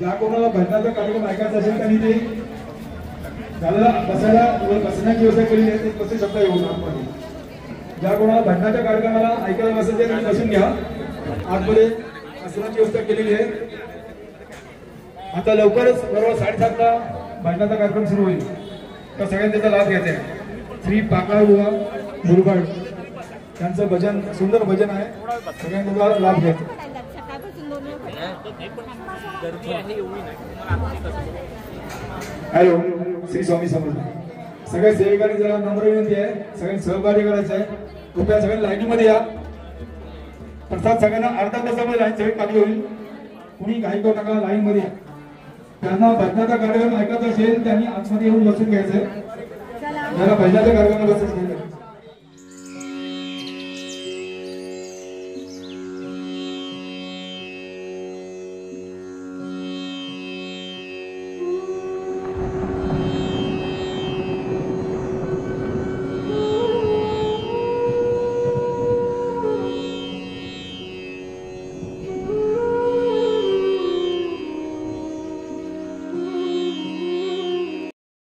ज्या कोणाला भजनाचा कार्यक्रम ऐकायचा असेल त्यांनी ते त्याला बसायला बसण्याची व्यवस्था केलेली आहे, ते बसू शकता येऊन आतमध्ये. ज्या कोणाला भजनाच्या कार्यक्रमाला ऐकायला बसायचं त्यांनी बसून घ्या. आतमध्ये बसण्याची व्यवस्था केलेली आहे. आता लवकरच बरोबर 7:30ला भजनाचा कार्यक्रम सुरू होईल, तर सगळ्यांनी त्याचा लाभ घ्यायचा आहे. श्री पाकाळ बुवा मुरबाड त्यांचं भजन, सुंदर भजन आहे, सगळ्यांनी त्याचा लाभ घ्यायचा. हॅलो, श्री स्वामी समर्थ. सगळ्या सेवेकरी जरा नम्र विनंती आहे, सगळ्यांनी सहकार्य करायचं आहे. कृपया सगळ्यांनी लाईनीमध्ये या. प्रसाद सगळ्यांना अर्धा तासामध्ये लाईन सगळी खाली होईल. कुणी घाई करू नका, लाईन मध्ये या. त्यांना भजनाचा कार्यक्रम ऐकायचा असेल त्यांनी आतमध्ये येऊन बसून घ्यायचंय. ज्याला भजनाचा कार्यक्रम बसायचं